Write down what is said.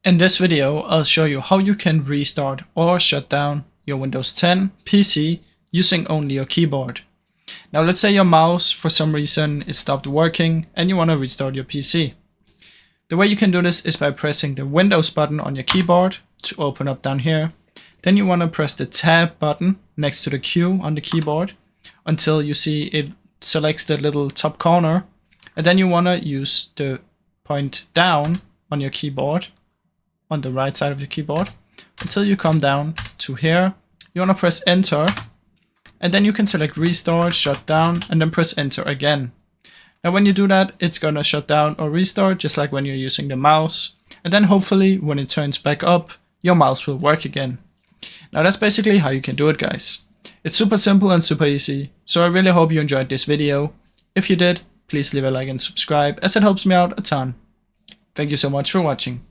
In this video, I'll show you how you can restart or shut down your Windows 10 PC using only your keyboard. Now let's say your mouse for some reason is stopped working and you want to restart your PC. The way you can do this is by pressing the Windows button on your keyboard to open up down here. Then you want to press the Tab button next to the Q on the keyboard until you see it selects the little top corner. And then you want to use the point down on your keyboard on the right side of your keyboard until you come down to here. You want to press enter and then you can select restart, shut down, and then press enter again. Now when you do that, it's gonna shut down or restart just like when you're using the mouse, and then hopefully when it turns back up, your mouse will work again. Now that's basically how you can do it, guys. It's super simple and super easy, so I really hope you enjoyed this video. If you did, please leave a like and subscribe as it helps me out a ton. Thank you so much for watching.